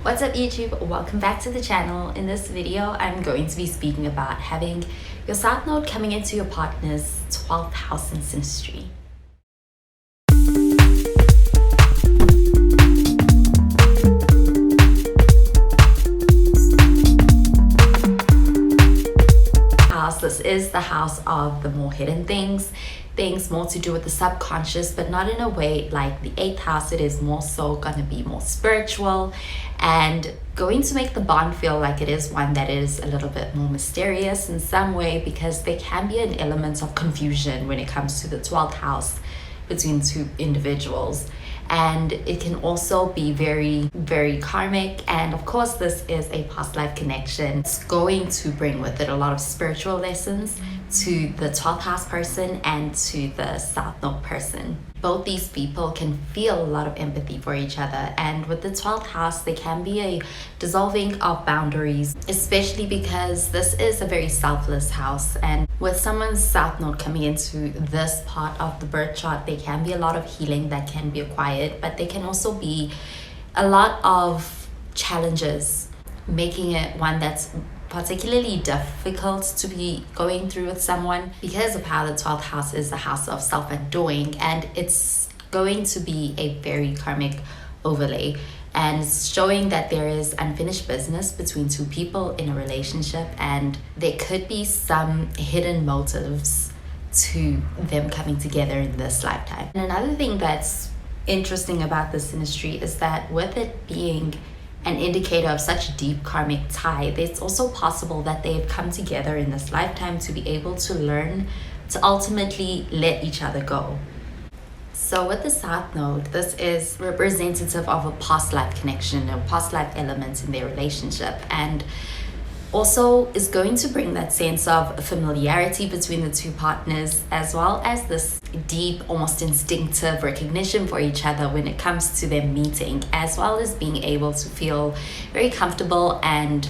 What's up YouTube? Welcome back to the channel. In this video, I'm going to be speaking about having your South Node coming into your partner's 12th house in synastry. This is the house of the more hidden things more to do with the subconscious, but not in a way like the 8th house. It is more so gonna be more spiritual and going to make the bond feel like it is one that is a little bit more mysterious in some way, because there can be an element of confusion when it comes to the 12th house between two individuals. And it can also be very, very karmic. And of course, this is a past life connection. It's going to bring with it a lot of spiritual lessons to the 12th house person and to the South Node person. Both these people can feel a lot of empathy for each other. And with the 12th house, there can be a dissolving of boundaries, especially because this is a very selfless house. And with someone's South Node coming into this part of the birth chart, there can be a lot of healing that can be acquired, but there can also be a lot of challenges, making it one that's particularly difficult to be going through with someone because of how the 12th house is the house of self-undoing, and it's going to be a very karmic overlay, and it's showing that there is unfinished business between two people in a relationship, and there could be some hidden motives to them coming together in this lifetime. And another thing that's interesting about this synastry is that with it being an indicator of such deep karmic tie, it's also possible that they've come together in this lifetime to be able to learn to ultimately let each other go. So with the South Node, this is representative of a past life connection, a past life element in their relationship, and also is going to bring that sense of familiarity between the two partners, as well as this deep, almost instinctive recognition for each other when it comes to them meeting, as well as being able to feel very comfortable and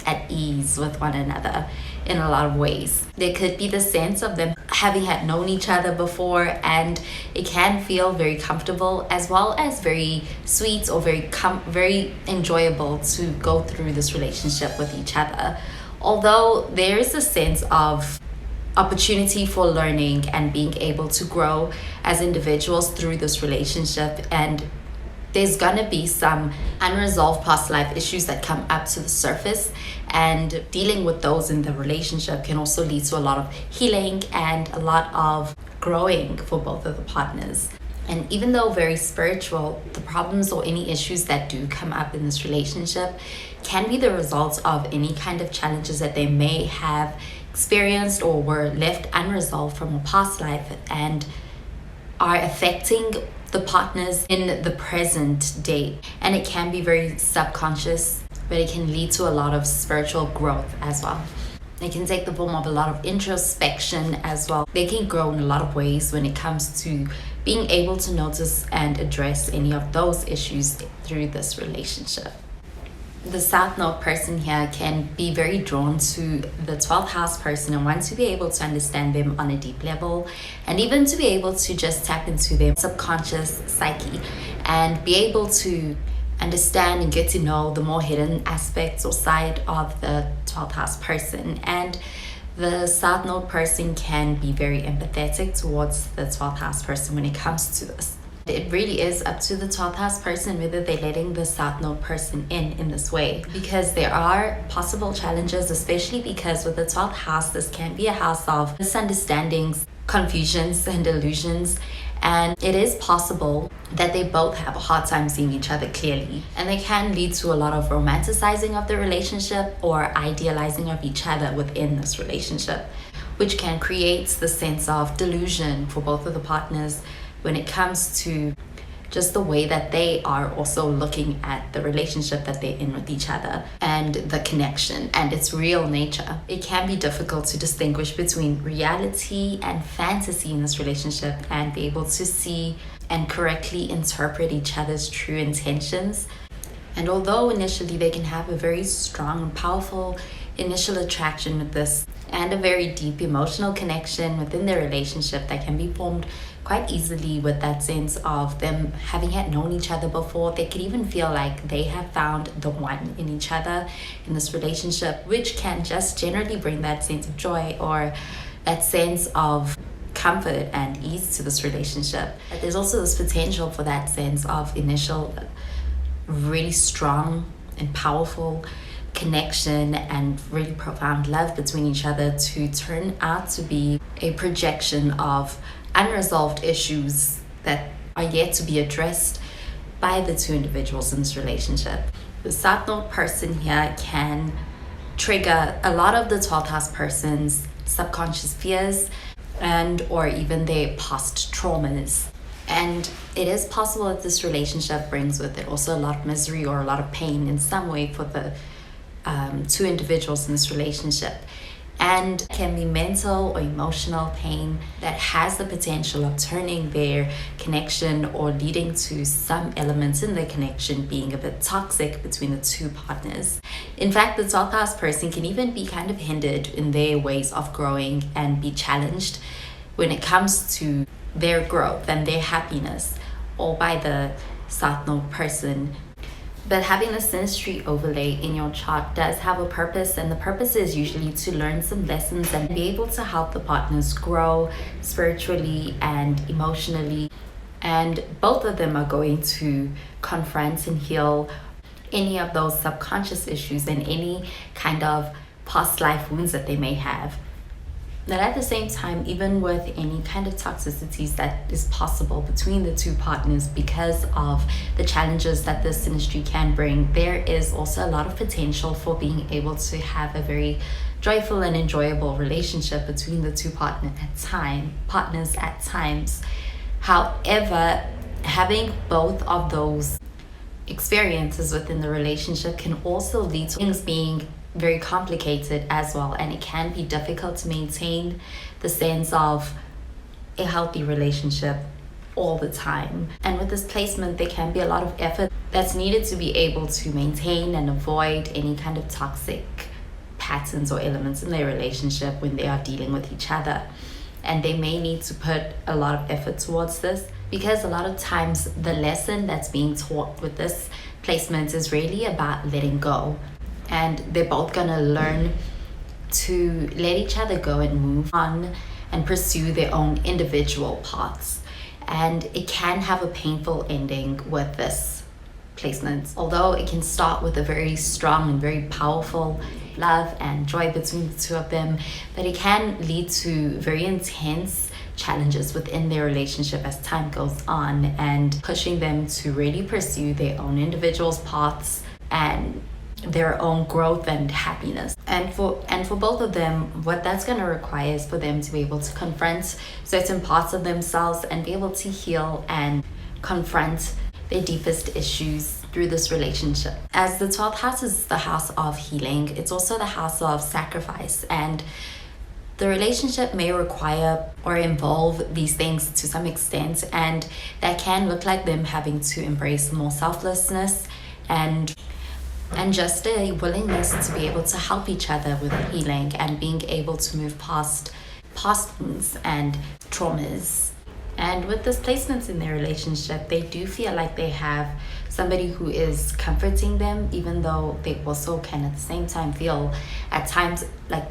at ease with one another in a lot of ways. There could be the sense of them having had known each other before, and it can feel very comfortable, as well as very sweet or very enjoyable to go through this relationship with each other. Although there is a sense of opportunity for learning and being able to grow as individuals through this relationship, and there's gonna be some unresolved past life issues that come up to the surface, and dealing with those in the relationship can also lead to a lot of healing and a lot of growing for both of the partners. And even though very spiritual, the problems or any issues that do come up in this relationship can be the result of any kind of challenges that they may have experienced or were left unresolved from a past life, and are affecting the partners in the present day. And it can be very subconscious, but it can lead to a lot of spiritual growth as well. It can take the form of a lot of introspection as well. They can grow in a lot of ways when it comes to being able to notice and address any of those issues through this relationship. The South Node person here can be very drawn to the 12th house person and want to be able to understand them on a deep level, and even to be able to just tap into their subconscious psyche and be able to understand and get to know the more hidden aspects or side of the 12th house person. And the South Node person can be very empathetic towards the 12th house person when it comes to this. It really is up to the 12th house person whether they're letting the South Node person in this way, because there are possible challenges, especially because with the 12th house, this can be a house of misunderstandings, confusions, and illusions. And it is possible that they both have a hard time seeing each other clearly, and they can lead to a lot of romanticizing of the relationship or idealizing of each other within this relationship, which can create the sense of delusion for both of the partners when it comes to just the way that they are also looking at the relationship that they're in with each other and the connection and its real nature. It can be difficult to distinguish between reality and fantasy in this relationship and be able to see and correctly interpret each other's true intentions. And although initially they can have a very strong and powerful initial attraction with this, and a very deep emotional connection within their relationship that can be formed quite easily with that sense of them having had known each other before. They could even feel like they have found the one in each other in this relationship, which can just generally bring that sense of joy or that sense of comfort and ease to this relationship. But there's also this potential for that sense of initial really strong and powerful connection and really profound love between each other to turn out to be a projection of unresolved issues that are yet to be addressed by the two individuals in this relationship. The South Node person here can trigger a lot of the 12th house person's subconscious fears and or even their past traumas. And it is possible that this relationship brings with it also a lot of misery or a lot of pain in some way for the two individuals in this relationship. And can be mental or emotional pain that has the potential of turning their connection or leading to some elements in their connection being a bit toxic between the two partners. In fact, the 12th house person can even be kind of hindered in their ways of growing and be challenged when it comes to their growth and their happiness, or by the South Node person. But having the synastry overlay in your chart does have a purpose, and the purpose is usually to learn some lessons and be able to help the partners grow spiritually and emotionally. And both of them are going to confront and heal any of those subconscious issues and any kind of past life wounds that they may have. But at the same time, even with any kind of toxicities that is possible between the two partners because of the challenges that this synastry can bring, there is also a lot of potential for being able to have a very joyful and enjoyable relationship between the two partners at times. However, having both of those experiences within the relationship can also lead to things being very complicated as well, and it can be difficult to maintain the sense of a healthy relationship all the time. And with this placement, there can be a lot of effort that's needed to be able to maintain and avoid any kind of toxic patterns or elements in their relationship when they are dealing with each other. And they may need to put a lot of effort towards this, because a lot of times the lesson that's being taught with this placement is really about letting go. And they're both gonna learn to let each other go and move on and pursue their own individual paths. And it can have a painful ending with this placement. Although it can start with a very strong and very powerful love and joy between the two of them, but it can lead to very intense challenges within their relationship as time goes on, and pushing them to really pursue their own individual paths and their own growth and happiness. And for both of them, what that's going to require is for them to be able to confront certain parts of themselves and be able to heal and confront their deepest issues through this relationship. As the 12th house is the house of healing, it's also the house of sacrifice, and the relationship may require or involve these things to some extent, and that can look like them having to embrace more selflessness and just a willingness to be able to help each other with healing and being able to move past wounds and traumas. And with this placement in their relationship, they do feel like they have somebody who is comforting them, even though they also can at the same time feel at times like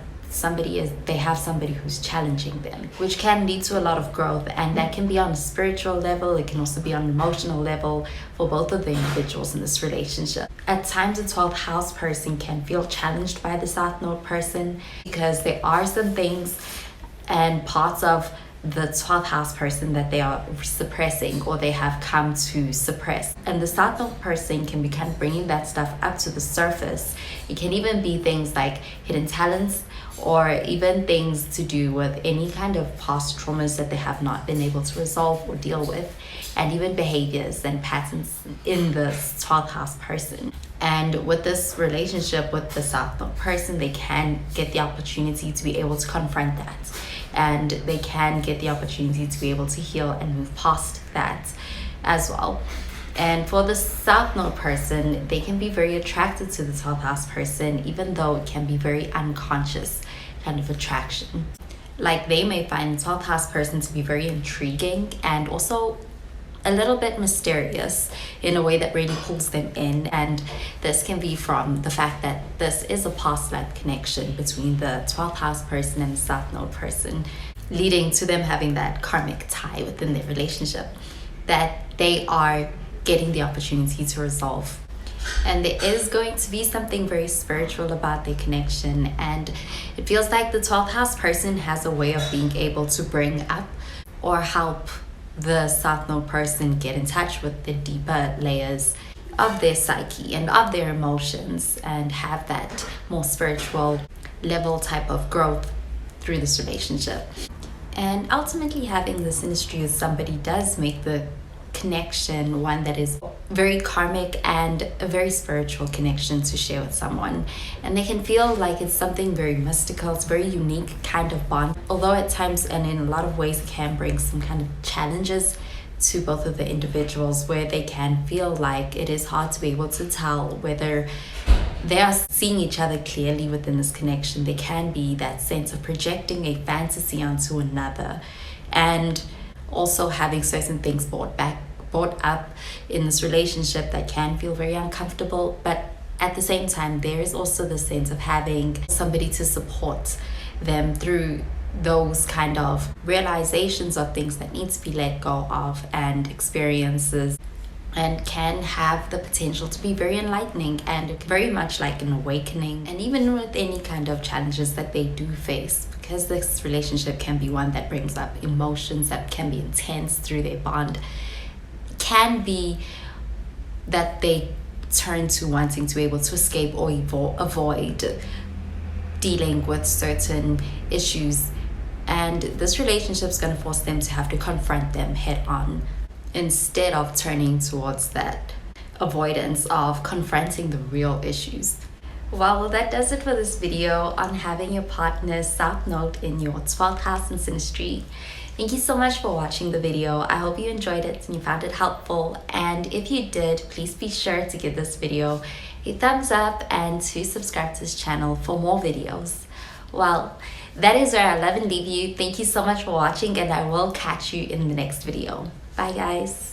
they have somebody who's challenging them, which can lead to a lot of growth. And that can be on a spiritual level, it can also be on an emotional level for both of the individuals in this relationship. At times, the 12th house person can feel challenged by the South Node person, because there are some things and parts of the 12th house person that they are suppressing or they have come to suppress. And the South Node person can be kind of bringing that stuff up to the surface. It can even be things like hidden talents, or even things to do with any kind of past traumas that they have not been able to resolve or deal with, and even behaviors and patterns in the 12th house person. And with this relationship with the South Node person, they can get the opportunity to be able to confront that, and they can get the opportunity to be able to heal and move past that as well. And for the South Node person, they can be very attracted to the 12th house person, even though it can be very unconscious kind of attraction. Like they may find the 12th house person to be very intriguing and also a little bit mysterious in a way that really pulls them in. And this can be from the fact that this is a past life connection between the 12th house person and the South Node person, leading to them having that karmic tie within their relationship that they are getting the opportunity to resolve. And there is going to be something very spiritual about their connection, and it feels like the 12th house person has a way of being able to bring up or help the South Node person get in touch with the deeper layers of their psyche and of their emotions, and have that more spiritual level type of growth through this relationship. And ultimately, having this synastry with somebody does make the connection one that is very karmic and a very spiritual connection to share with someone, and they can feel like it's something very mystical. It's a very unique kind of bond, although at times and in a lot of ways it can bring some kind of challenges to both of the individuals, where they can feel like it is hard to be able to tell whether they are seeing each other clearly within this connection. There can be that sense of projecting a fantasy onto another, and also having certain things brought up in this relationship that can feel very uncomfortable. But at the same time, there is also the sense of having somebody to support them through those kind of realizations of things that need to be let go of and experiences, and can have the potential to be very enlightening and very much like an awakening. And even with any kind of challenges that they do face, because this relationship can be one that brings up emotions that can be intense through their bond, can be that they turn to wanting to be able to escape or avoid dealing with certain issues. And this relationship is going to force them to have to confront them head on, instead of turning towards that avoidance of confronting the real issues. Well, that does it for this video on having your partner's South Node in your 12th house in synastry. Thank you so much for watching the video. I hope you enjoyed it and you found it helpful. And if you did, please be sure to give this video a thumbs up and to subscribe to this channel for more videos. Well, that is where I love and leave you. Thank you so much for watching, and I will catch you in the next video. Bye guys.